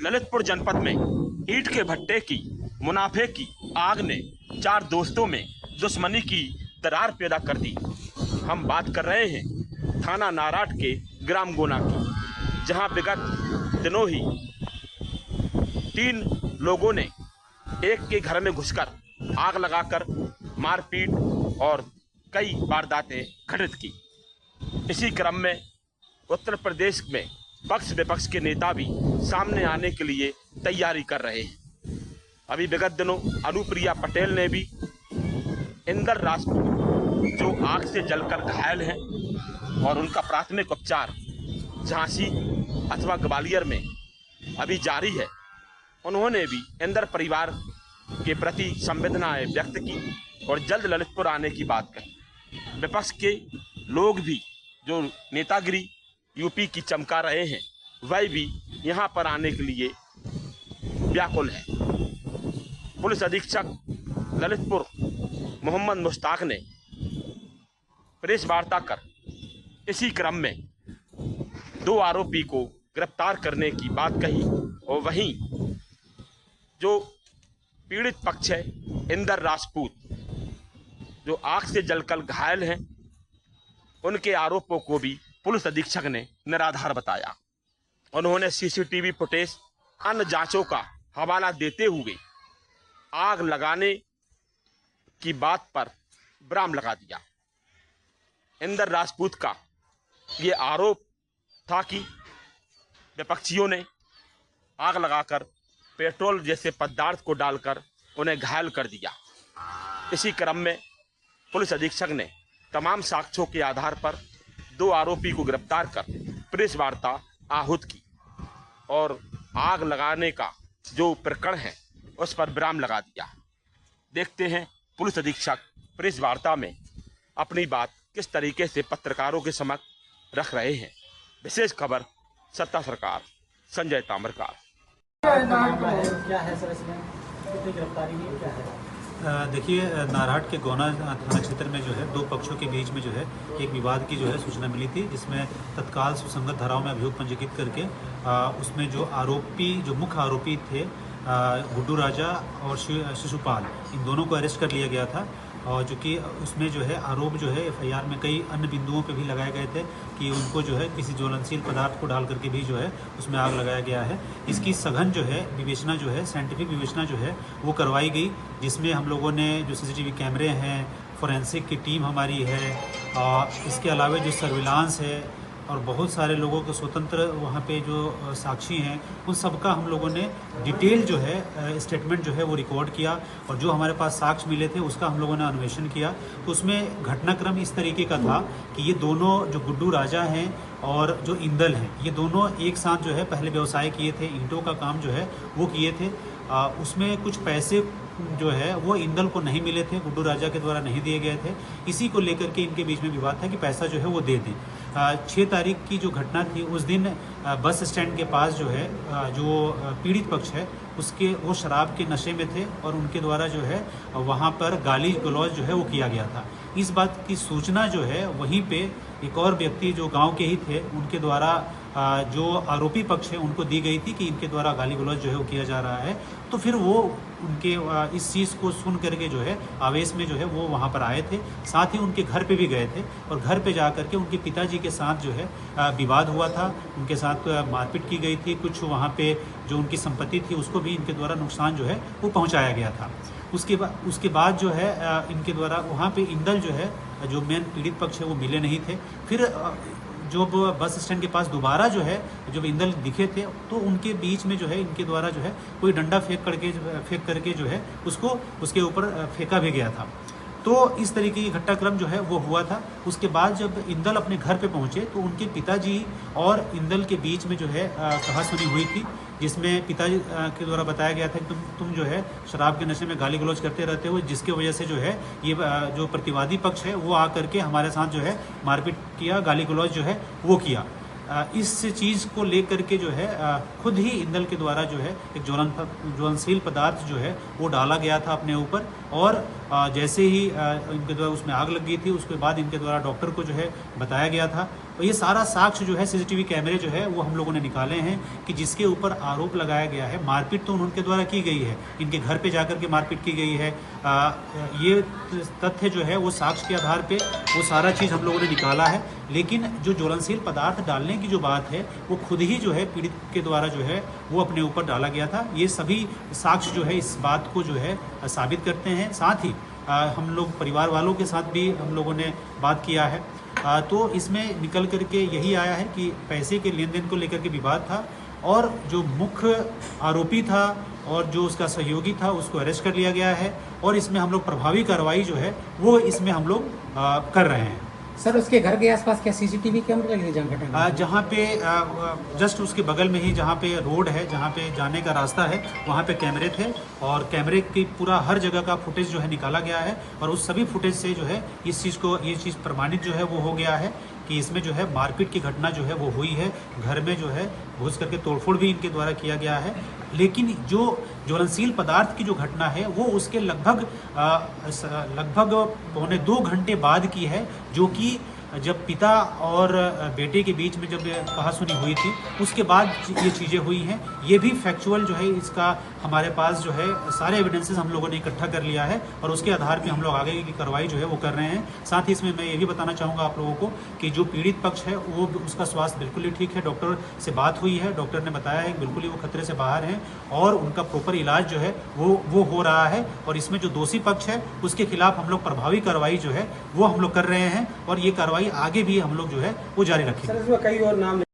ललितपुर जनपद में ईंट के भट्टे की मुनाफे की आग ने 4 दोस्तों में दुश्मनी की दरार पैदा कर दी। हम बात कर रहे हैं थाना नाराट के ग्राम गोना की, जहां विगत दिनों ही 3 लोगों ने एक के घर में घुसकर आग लगाकर मारपीट और कई वारदातें घटित की। इसी क्रम में उत्तर प्रदेश में पक्ष विपक्ष के नेता भी सामने आने के लिए तैयारी कर रहे हैं। अभी विगत दिनों अनुप्रिया पटेल ने भी इंदर राजपूत जो आग से जलकर घायल हैं और उनका प्राथमिक उपचार झांसी अथवा ग्वालियर में अभी जारी है, उन्होंने भी इंदर परिवार के प्रति संवेदनाएं व्यक्त की और जल्द ललितपुर आने की बात कही। विपक्ष के लोग भी जो नेतागिरी यूपी की चमका रहे हैं, वह भी यहां पर आने के लिए व्याकुल है। पुलिस अधीक्षक ललितपुर मोहम्मद मुश्ताक ने प्रेस वार्ता कर इसी क्रम में 2 आरोपी को गिरफ्तार करने की बात कही और वहीं जो पीड़ित पक्ष है इंदर राजपूत जो आग से जलकर घायल हैं, उनके आरोपों को भी पुलिस अधीक्षक ने निराधार बताया। उन्होंने सीसीटीवी फुटेज अन्य जांचों का हवाला देते हुए आग लगाने की बात पर विराम लगा दिया। इंदर राजपूत का ये आरोप था कि विपक्षियों ने आग लगाकर पेट्रोल जैसे पदार्थ को डालकर उन्हें घायल कर दिया। इसी क्रम में पुलिस अधीक्षक ने तमाम साक्ष्यों के आधार पर 2 आरोपी को गिरफ्तार कर प्रेस वार्ता आहूत की और आग लगाने का जो प्रकरण है उस पर विराम लगा दिया। देखते हैं पुलिस अधीक्षक प्रेस वार्ता में अपनी बात किस तरीके से पत्रकारों के समक्ष रख रहे हैं। विशेष खबर सत्ता सरकार, संजय ताम्रकार। क्या है सर इसमें कितनी गिरफ्तारी हुई, क्या है? देखिए, नाराट के गोना थाना क्षेत्र में जो है 2 पक्षों के बीच में जो है एक विवाद की जो है सूचना मिली थी, जिसमें तत्काल सुसंगत धाराओं में अभियोग पंजीकृत करके उसमें जो आरोपी, जो मुख्य आरोपी थे गुड्डू राजा और शिशुपाल, इन दोनों को अरेस्ट कर लिया गया था। और जो कि उसमें जो है आरोप जो है एफआईआर में कई अन्य बिंदुओं पे भी लगाए गए थे कि उनको जो है किसी ज्वलनशील पदार्थ को डाल करके भी जो है उसमें आग लगाया गया है। इसकी सघन जो है विवेचना जो है, साइंटिफिक विवेचना जो है वो करवाई गई, जिसमें हम लोगों ने जो सीसीटीवी कैमरे हैं, फोरेंसिक की टीम हमारी है, और इसके अलावा जो सर्विलांस है और बहुत सारे लोगों को स्वतंत्र वहाँ पे जो साक्षी हैं, उन सब का हम लोगों ने डिटेल जो है स्टेटमेंट जो है वो रिकॉर्ड किया और जो हमारे पास साक्ष्य मिले थे उसका हम लोगों ने अन्वेषण किया। तो उसमें घटनाक्रम इस तरीके का था कि ये दोनों जो गुड्डू राजा हैं और जो इंदल हैं, ये दोनों एक साथ जो है पहले व्यवसाय किए थे, ईंटों का काम जो है वो किए थे। उसमें कुछ पैसे जो है वो इंदल को नहीं मिले थे, गुड्डू राजा के द्वारा नहीं दिए गए थे। इसी को लेकर के इनके बीच में विवाद था कि पैसा जो है वो दे दें। 6 तारीख की जो घटना थी उस दिन बस स्टैंड के पास जो है जो पीड़ित पक्ष है उसके वो शराब के नशे में थे और उनके द्वारा जो है वहाँ पर गाली गलौज जो है वो किया गया था। इस बात की सूचना जो है वहीं पे एक और व्यक्ति जो गांव के ही थे उनके द्वारा जो आरोपी पक्ष है उनको दी गई थी कि इनके द्वारा गाली गलौज जो है वो किया जा रहा है। तो फिर वो उनके इस चीज़ को सुन करके जो है आवेश में जो है वो वहाँ पर आए थे, साथ ही उनके घर पे भी गए थे और घर पे जा करके उनके पिताजी के साथ जो है विवाद हुआ था, उनके साथ मारपीट की गई थी। कुछ वहाँ पे जो उनकी संपत्ति थी उसको भी इनके द्वारा नुकसान जो है वो पहुँचाया गया था। उसके बाद जो है इनके द्वारा वहाँ पे इंदल जो है जो मेन पीड़ित पक्ष है वो मिले नहीं थे। फिर जो बस स्टैंड के पास दोबारा जो है जब इंदल दिखे थे तो उनके बीच में जो है इनके द्वारा जो है कोई डंडा फेंक करके जो है उसको उसके ऊपर फेंका भी गया था। तो इस तरीके की घटनाक्रम जो है वो हुआ था। उसके बाद जब इंदल अपने घर पे पहुंचे तो उनके पिताजी और इंदल के बीच में जो है कहासुनी हुई थी, जिसमें पिताजी के द्वारा बताया गया था कि तुम जो है शराब के नशे में गाली गलौज करते रहते हो, जिसके वजह से जो है ये जो प्रतिवादी पक्ष है वो आकर के हमारे साथ जो है मारपीट किया, गाली गलौज जो है वो किया। इस चीज़ को लेकर के जो है खुद ही इंदल के द्वारा जो है एक ज्वलनशील पदार्थ जो है वो डाला गया था अपने ऊपर, और जैसे ही इनके द्वारा उसमें आग लग गई थी उसके बाद इनके द्वारा डॉक्टर को जो है बताया गया था। और ये सारा साक्ष्य जो है सीसीटीवी कैमरे जो है वो हम लोगों ने निकाले हैं कि जिसके ऊपर आरोप लगाया गया है। मारपीट तो उनके द्वारा की गई है, इनके घर पे जाकर के मारपीट की गई है। ये तथ्य जो है वो साक्ष्य के आधार पे वो सारा चीज़ हम लोगों ने निकाला है। लेकिन जो ज्वलनशील पदार्थ डालने की जो बात है वो खुद ही जो है पीड़ित के द्वारा जो है वो अपने ऊपर डाला गया था। ये सभी साक्ष्य जो है इस बात को जो है साबित करते हैं। साथ ही हम लोग परिवार वालों के साथ भी हम लोगों ने बात किया है, तो इसमें निकल करके यही आया है कि पैसे के लेन देन को लेकर के विवाद था, और जो मुख्य आरोपी था और जो उसका सहयोगी था उसको अरेस्ट कर लिया गया है, और इसमें हम लोग प्रभावी कार्रवाई जो है वो इसमें हम लोग कर रहे हैं। सर उसके घर के आसपास क्या सीसीटीवी कैमरे लगे जहाँ जहाँ पे जस्ट उसके बगल में ही जहाँ पे रोड है, जहाँ पे जाने का रास्ता है, वहाँ पे कैमरे थे, और कैमरे की पूरा हर जगह का फुटेज जो है निकाला गया है, और उस सभी फुटेज से जो है ये चीज़ प्रमाणित जो है वो हो गया है कि इसमें जो है मारपीट की घटना जो है वो हुई है। घर में जो है घुस करके तोड़फोड़ भी इनके द्वारा किया गया है। लेकिन जो ज्वलनशील पदार्थ की जो घटना है वो उसके लगभग 2.25 घंटे बाद की है, जो कि जब पिता और बेटे के बीच में जब कहासुनी हुई थी उसके बाद ये चीज़ें हुई हैं। ये भी फैक्चुअल जो है इसका हमारे पास जो है सारे एविडेंसेस हम लोगों ने इकट्ठा कर लिया है, और उसके आधार पे हम लोग आगे की कार्रवाई जो है वो कर रहे हैं। साथ ही इसमें मैं ये भी बताना चाहूँगा आप लोगों को कि जो पीड़ित पक्ष है वो उसका स्वास्थ्य बिल्कुल ही ठीक है। डॉक्टर से बात हुई है, डॉक्टर ने बताया है कि बिल्कुल ही वो खतरे से बाहर हैं, और उनका प्रॉपर इलाज जो है वो हो रहा है। और इसमें जो दोषी पक्ष है उसके खिलाफ हम लोग प्रभावी कार्रवाई जो है वो हम लोग कर रहे हैं, और ये कार्रवाई आगे भी हम लोग जो है वो जारी रखेंगे। सर इसमें कई और नाम